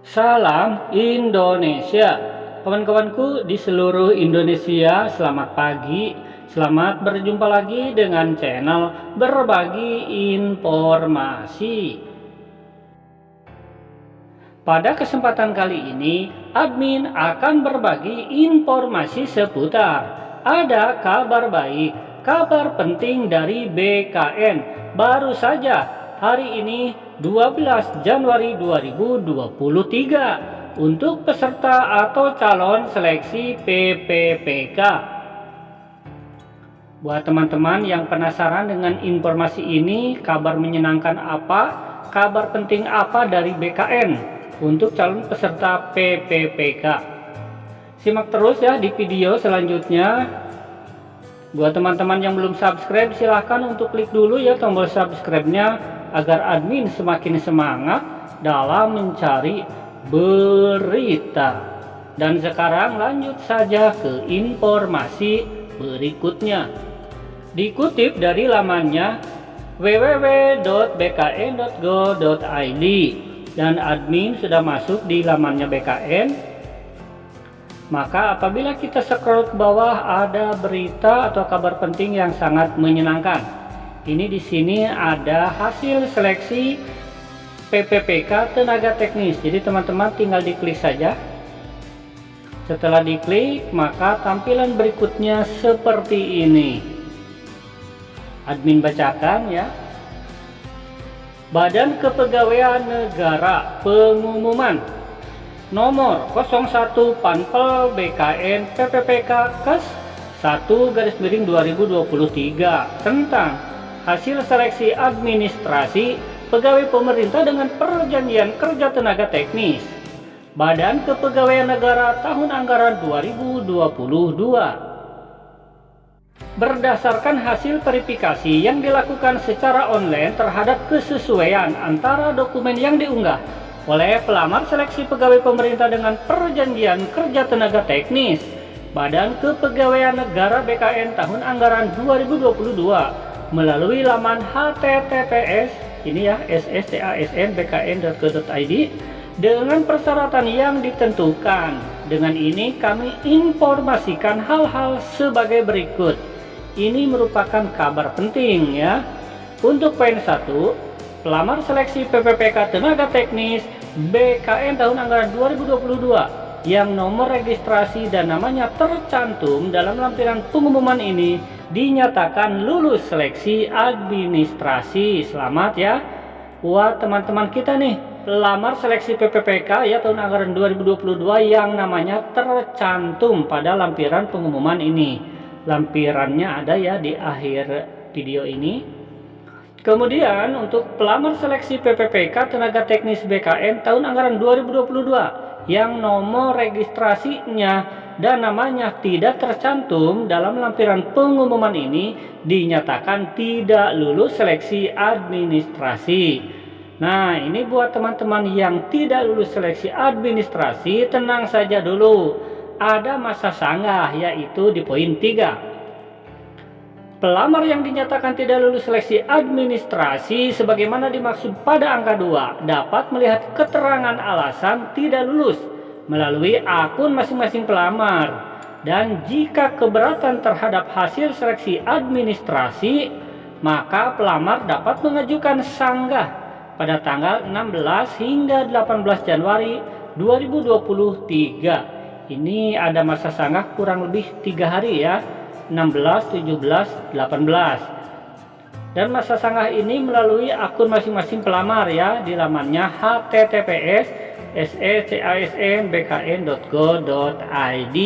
Salam Indonesia. Kawan-kawanku di seluruh Indonesia, selamat pagi. Selamat berjumpa lagi dengan channel Berbagi Informasi. Pada kesempatan kali ini, admin akan berbagi informasi seputar ada kabar baik, kabar penting dari BKN. Baru saja hari ini 12 Januari 2023 untuk peserta atau calon seleksi PPPK. Buat teman-teman yang penasaran dengan informasi ini, kabar menyenangkan apa, kabar penting apa dari BKN untuk calon peserta PPPK. Simak terus ya di video selanjutnya. Buat teman-teman yang belum subscribe, silahkan untuk klik dulu ya tombol subscribe-nya agar admin semakin semangat dalam mencari berita. Dan sekarang lanjut saja ke informasi berikutnya. Dikutip dari lamannya www.bkn.go.id dan admin sudah masuk di lamannya BKN. Maka apabila kita scroll ke bawah, ada berita atau kabar penting yang sangat menyenangkan. Ini di sini ada hasil seleksi PPPK tenaga teknis. Jadi teman-teman tinggal diklik saja. Setelah diklik, maka tampilan berikutnya seperti ini. Admin bacakan ya. Badan Kepegawaian Negara Pengumuman nomor 01 Panpel BKN PPPK Kes 1/2023 tentang hasil seleksi administrasi pegawai pemerintah dengan perjanjian kerja tenaga teknis Badan Kepegawaian Negara tahun anggaran 2022. Berdasarkan hasil verifikasi yang dilakukan secara online terhadap kesesuaian antara dokumen yang diunggah oleh pelamar seleksi pegawai pemerintah dengan perjanjian kerja tenaga teknis Badan Kepegawaian Negara BKN tahun anggaran 2022 melalui laman https ini ya sstasnbkn.go.id dengan persyaratan yang ditentukan. Dengan ini kami informasikan hal-hal sebagai berikut. Ini merupakan kabar penting ya. Untuk poin 1, pelamar seleksi PPPK tenaga teknis BKN tahun anggaran 2022 yang nomor registrasi dan namanya tercantum dalam lampiran pengumuman ini dinyatakan lulus seleksi administrasi. Selamat ya buat teman-teman kita nih, pelamar seleksi PPPK ya tahun anggaran 2022 yang namanya tercantum pada lampiran pengumuman ini. Lampirannya ada ya di akhir video ini. Kemudian untuk pelamar seleksi PPPK tenaga teknis BKN tahun anggaran 2022 yang nomor registrasinya dan namanya tidak tercantum dalam lampiran pengumuman ini dinyatakan tidak lulus seleksi administrasi. Nah, ini buat teman-teman yang tidak lulus seleksi administrasi, tenang saja dulu. Ada masa sanggah yaitu di poin 3. Pelamar yang dinyatakan tidak lulus seleksi administrasi sebagaimana dimaksud pada angka 2 dapat melihat keterangan alasan tidak lulus melalui akun masing-masing pelamar. Dan jika keberatan terhadap hasil seleksi administrasi, maka pelamar dapat mengajukan sanggah pada tanggal 16 hingga 18 Januari 2023. Ini ada masa sanggah kurang lebih 3 hari ya, 16, 17, 18. Dan masa sanggah ini melalui akun masing-masing pelamar ya di lamannya https sstasnbkn.go.id.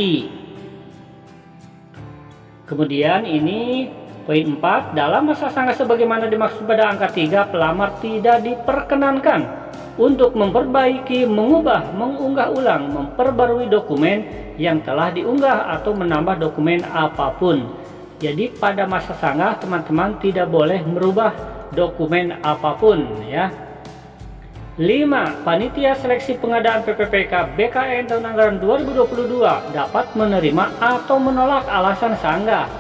Kemudian ini poin 4, dalam masa sanggah sebagaimana dimaksud pada angka 3, pelamar tidak diperkenankan untuk memperbaiki, mengubah, mengunggah ulang, memperbarui dokumen yang telah diunggah atau menambah dokumen apapun. Jadi pada masa sanggah teman-teman tidak boleh merubah dokumen apapun ya. 5. Panitia seleksi pengadaan PPPK BKN tahun anggaran 2022 dapat menerima atau menolak alasan sanggah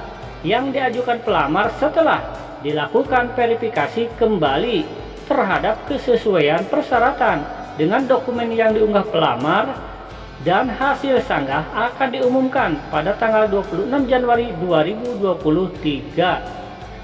yang diajukan pelamar setelah dilakukan verifikasi kembali terhadap kesesuaian persyaratan dengan dokumen yang diunggah pelamar dan hasil sanggah akan diumumkan pada tanggal 26 Januari 2023.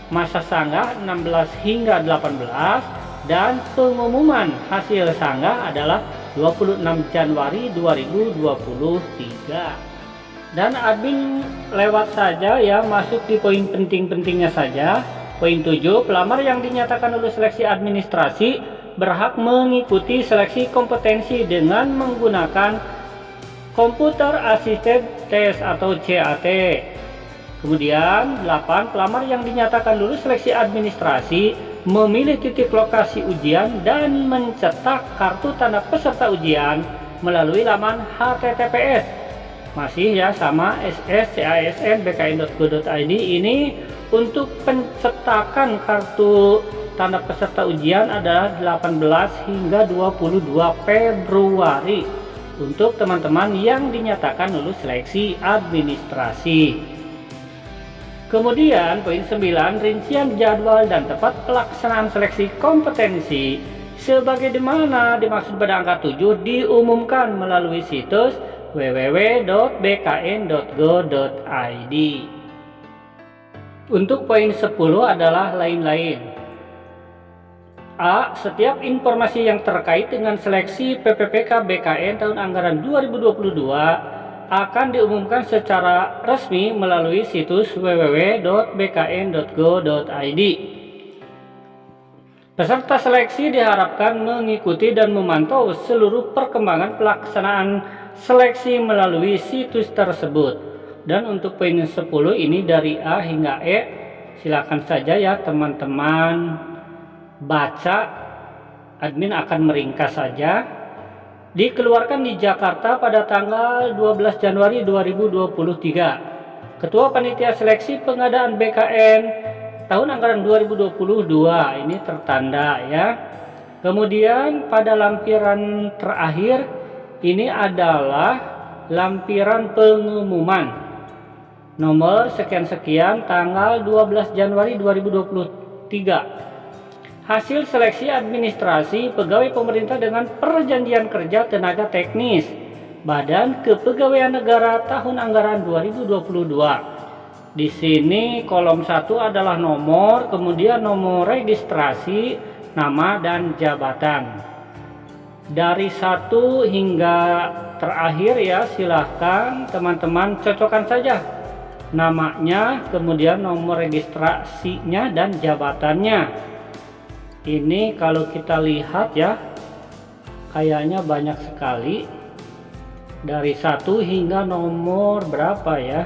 Masa sanggah 16 hingga 18 dan pengumuman hasil sanggah adalah 26 Januari 2023. Dan admin lewat saja ya, masuk di poin penting-pentingnya saja. Poin 7, pelamar yang dinyatakan lulus seleksi administrasi berhak mengikuti seleksi kompetensi dengan menggunakan Computer Assisted Test atau CAT. Kemudian 8, pelamar yang dinyatakan lulus seleksi administrasi memilih titik lokasi ujian dan mencetak kartu tanda peserta ujian melalui laman https. Masih ya sama sscasn.bkn.go.id. Ini untuk pencetakan kartu tanda peserta ujian adalah 18 hingga 22 Februari untuk teman-teman yang dinyatakan lulus seleksi administrasi. Kemudian poin 9, rincian jadwal dan tempat pelaksanaan seleksi kompetensi sebagaimana dimaksud pada angka 7 diumumkan melalui situs www.bkn.go.id. Untuk poin 10 adalah lain-lain. A. Setiap informasi yang terkait dengan seleksi PPPK BKN tahun anggaran 2022 akan diumumkan secara resmi melalui situs www.bkn.go.id. Peserta seleksi diharapkan mengikuti dan memantau seluruh perkembangan pelaksanaan seleksi melalui situs tersebut. Dan untuk poin 10 ini dari A hingga E, silakan saja ya teman-teman baca. Admin akan meringkas saja. Dikeluarkan di Jakarta pada tanggal 12 Januari 2023. Ketua Panitia Seleksi Pengadaan BKN tahun anggaran 2022 ini tertanda ya. Kemudian pada lampiran terakhir ini adalah lampiran pengumuman nomor sekian-sekian tanggal 12 Januari 2023. Hasil seleksi administrasi pegawai pemerintah dengan perjanjian kerja tenaga teknis Badan Kepegawaian Negara tahun anggaran 2022. Di sini kolom 1 adalah nomor, kemudian nomor registrasi, nama dan jabatan. Dari 1 hingga terakhir ya, silahkan teman-teman cocokkan saja namanya, kemudian nomor registrasinya dan jabatannya. Ini kalau kita lihat ya, kayaknya banyak sekali. Dari 1 hingga nomor berapa ya.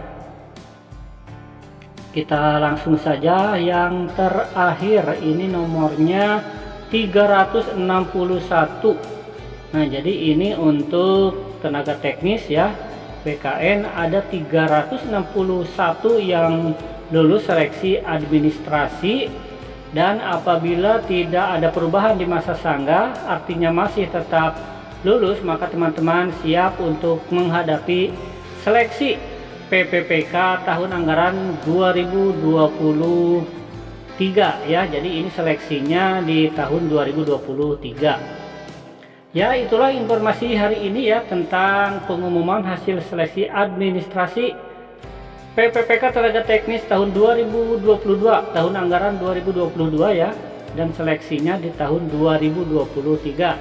Kita langsung saja yang terakhir, ini nomornya 361. Nah jadi ini untuk tenaga teknis ya, BKN ada 361 yang lulus seleksi administrasi. Dan apabila tidak ada perubahan di masa sanggah, artinya masih tetap lulus, maka teman-teman siap untuk menghadapi seleksi PPPK tahun anggaran 2023 ya. Jadi ini seleksinya di tahun 2023. Ya, itulah informasi hari ini ya tentang pengumuman hasil seleksi administrasi PPPK Tenaga Teknis tahun 2022, tahun anggaran 2022 ya, dan seleksinya di tahun 2023.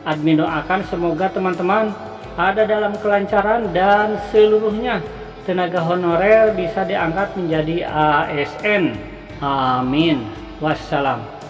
Admin doakan semoga teman-teman ada dalam kelancaran dan seluruhnya tenaga honorer bisa diangkat menjadi ASN. Amin. Wassalam.